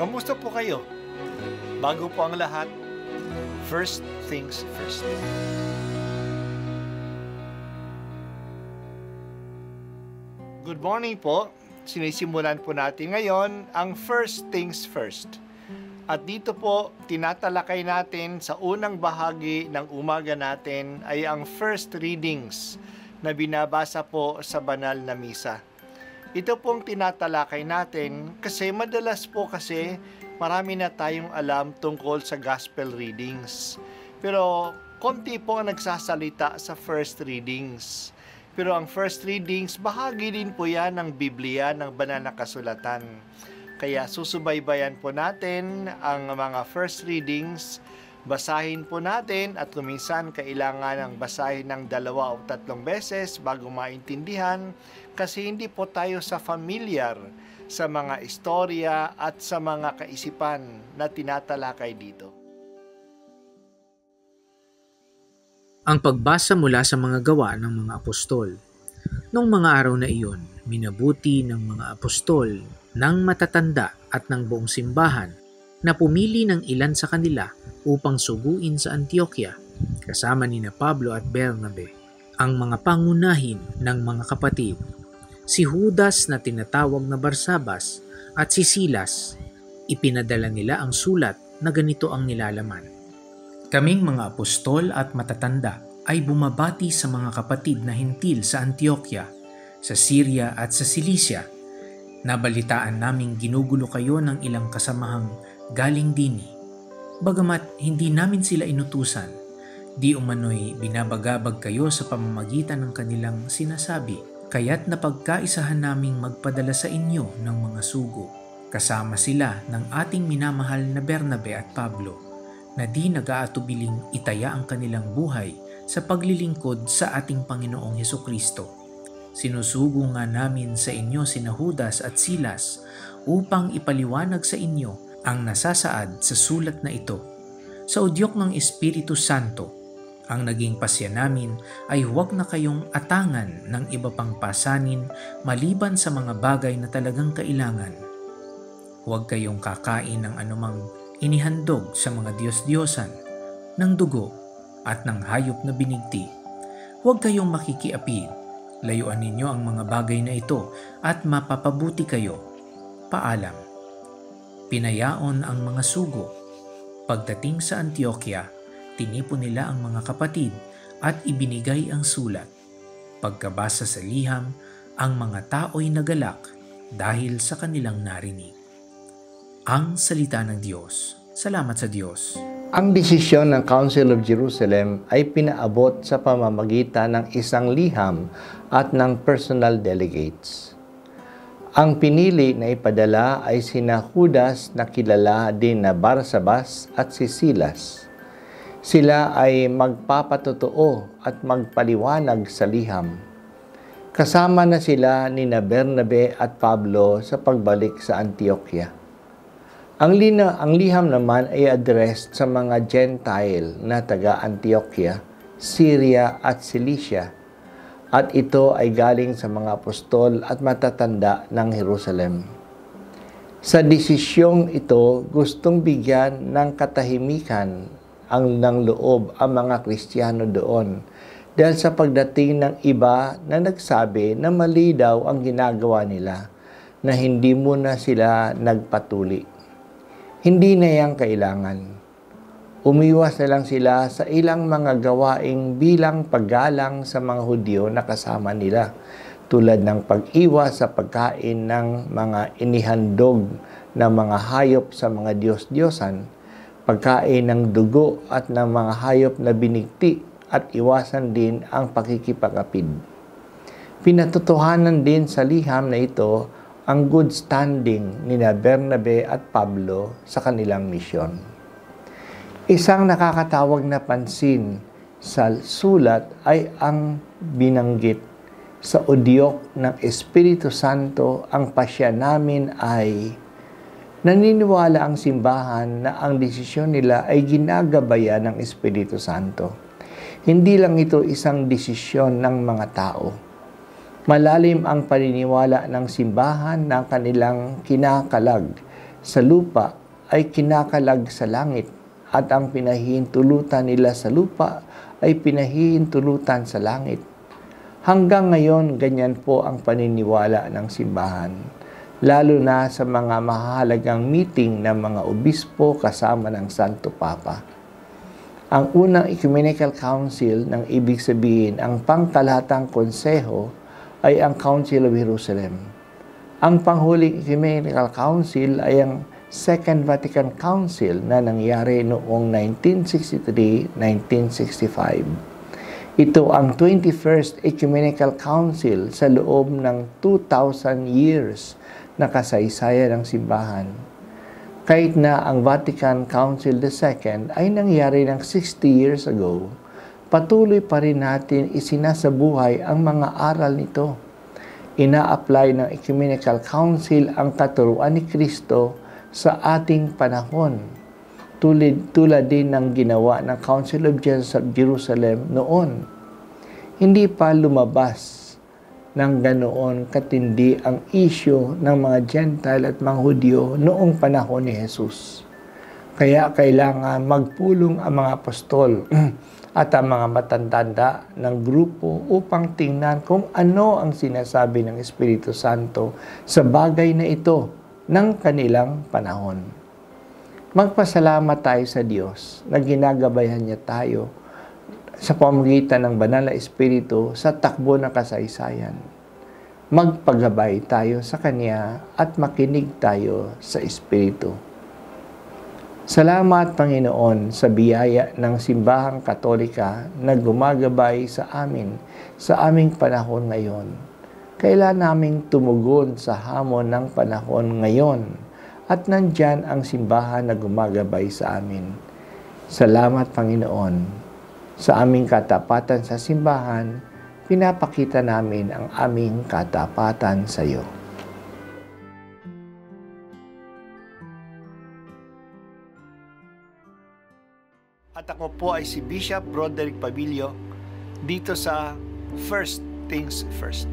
Kamusta po kayo? Bago po ang lahat, first things first. Good morning po. Sinisimulan po natin ngayon ang first things first. At dito po, tinatalakay natin sa unang bahagi ng umaga natin ay ang first readings na binabasa po sa banal na misa. Ito pong tinatalakay natin kasi madalas po kasi marami na tayong alam tungkol sa gospel readings. Pero konti po ang nagsasalita sa first readings. Pero ang first readings, bahagi din po yan ng Biblia, ng banal na kasulatan. Kaya susubaybayan po natin ang mga first readings, basahin po natin at kuminsan kailangan ng basahin ng 2 o 3 beses bago maintindihan kasi hindi po tayo familiar sa mga istorya at sa mga kaisipan na tinatalakay dito. Ang pagbasa mula sa mga gawa ng mga apostol. Noong mga araw na iyon, minabuti ng mga apostol ng matatanda at ng buong simbahan na pumili ng ilan sa kanila upang suguin sa Antioquia kasama ni Pablo at Bernabe, ang mga pangunahin ng mga kapatid, si Judas na tinatawag na Barsabas at si Silas. Ipinadala nila ang sulat na ganito ang nilalaman. Kaming mga apostol at matatanda ay bumabati sa mga kapatid na hintil sa Antioquia, sa Syria at sa Cilicia. Nabalitaan naming ginugulo kayo ng ilang kasamahang galing dini. Bagamat hindi namin sila inutusan, di umano'y binabagabag kayo sa pamamagitan ng kanilang sinasabi, kaya't napagkaisahan naming magpadala sa inyo ng mga sugo. Kasama sila ng ating minamahal na Bernabe at Pablo, na di nag-aatubiling itaya ang kanilang buhay sa paglilingkod sa ating Panginoong Hesukristo. Sinusugo nga namin sa inyo sina Judas at Silas upang ipaliwanag sa inyo ang nasasaad sa sulat na ito. Sa udyok ng Espiritu Santo, ang naging pasya namin ay huwag na kayong atangan ng iba pang pasanin maliban sa mga bagay na talagang kailangan. Huwag kayong kakain ng anumang inihandog sa mga Diyos-Diyosan, ng dugo at ng hayop na binigti. Huwag kayong makikiapid. Layuan ninyo ang mga bagay na ito at mapapabuti kayo. Paalam. Pinayaon ang mga sugo. Pagdating sa Antioquia, tinipon nila ang mga kapatid at ibinigay ang sulat. Pagkabasa sa liham, ang mga tao'y nagalak dahil sa kanilang narinig. Ang salita ng Diyos. Salamat sa Diyos. Ang desisyon ng Council of Jerusalem ay pinaabot sa pamamagitan ng isang liham at ng personal delegates. Ang pinili na ipadala ay sina Judas na kilala din na Barsabas at si Silas. Sila ay magpapatotoo at magpaliwanag sa liham. Kasama na sila ni Bernabe at Pablo sa pagbalik sa Antioquia. Ang liham naman ay addressed sa mga Gentile na taga-Antioquia, Syria at Cilicia, at ito ay galing sa mga apostol at matatanda ng Jerusalem. Sa desisyong ito, gustong bigyan ng katahimikan ng loob ang mga Kristiyano doon dahil sa pagdating ng iba na nagsabi na mali daw ang ginagawa nila, na hindi muna sila nagpatuli. Hindi na yang kailangan. Umiwas na lang sila sa ilang mga gawaing bilang paggalang sa mga Hudyo na kasama nila, tulad ng pag-iwas sa pagkain ng mga inihandog na mga hayop sa mga Diyos-Diyosan, pagkain ng dugo at ng mga hayop na binigti, at iwasan din ang pakikipagapid. Pinatotohanan din sa liham na ito ang good standing ni Bernabe at Pablo sa kanilang misyon. Isang nakakatawag na pansin sa sulat ay ang binanggit sa udyok ng Espiritu Santo. Ang pasya namin ay naniniwala ang simbahan na ang desisyon nila ay ginagabayan ng Espiritu Santo. Hindi lang ito isang desisyon ng mga tao. Malalim ang paniniwala ng simbahan na kanilang kinakalag sa lupa ay kinakalag sa langit, at ang pinahihintulutan nila sa lupa ay pinahihintulutan sa langit. Hanggang ngayon, ganyan po ang paniniwala ng simbahan, lalo na sa mga mahalagang meeting ng mga obispo kasama ng Santo Papa. Ang unang Ecumenical Council, ng ibig sabihin ang pangkalahatang konseho, ay ang Council of Jerusalem. Ang panghuling Ecumenical Council ay ang Second Vatican Council na nangyari noong 1963-1965. Ito ang 21st Ecumenical Council sa loob ng 2,000 years na kasaysayan ng simbahan. Kahit na ang Vatican Council II ay nangyari ng 60 years ago, patuloy pa rin natin isinasabuhay ang mga aral nito. Ina-apply ng Ecumenical Council ang katuruan ni Kristo sa ating panahon, tulad din ng ginawa ng Council of Jerusalem noon. Hindi pa lumabas ng ganoon katindi ang isyu ng mga Gentile at mga Hudyo noong panahon ni Jesus. Kaya kailangan magpulong ang mga apostol at ang mga matatanda ng grupo upang tingnan kung ano ang sinasabi ng Espiritu Santo sa bagay na ito ng kanilang panahon. Magpasalamat tayo sa Diyos na ginagabayan niya tayo sa pamamagitan ng Banal na Espiritu sa takbo ng kasaysayan. Magpagabay tayo sa Kanya at makinig tayo sa Espiritu. Salamat, Panginoon, sa biyaya ng Simbahang Katolika na gumagabay sa amin sa aming panahon ngayon. Kailan naming tumugon sa hamon ng panahon ngayon at nandyan ang simbahan na gumagabay sa amin. Salamat, Panginoon. Sa aming katapatan sa simbahan, pinapakita namin ang aming katapatan sa iyo. At ako po ay si Bishop Broderick Pabilio dito sa First Things First.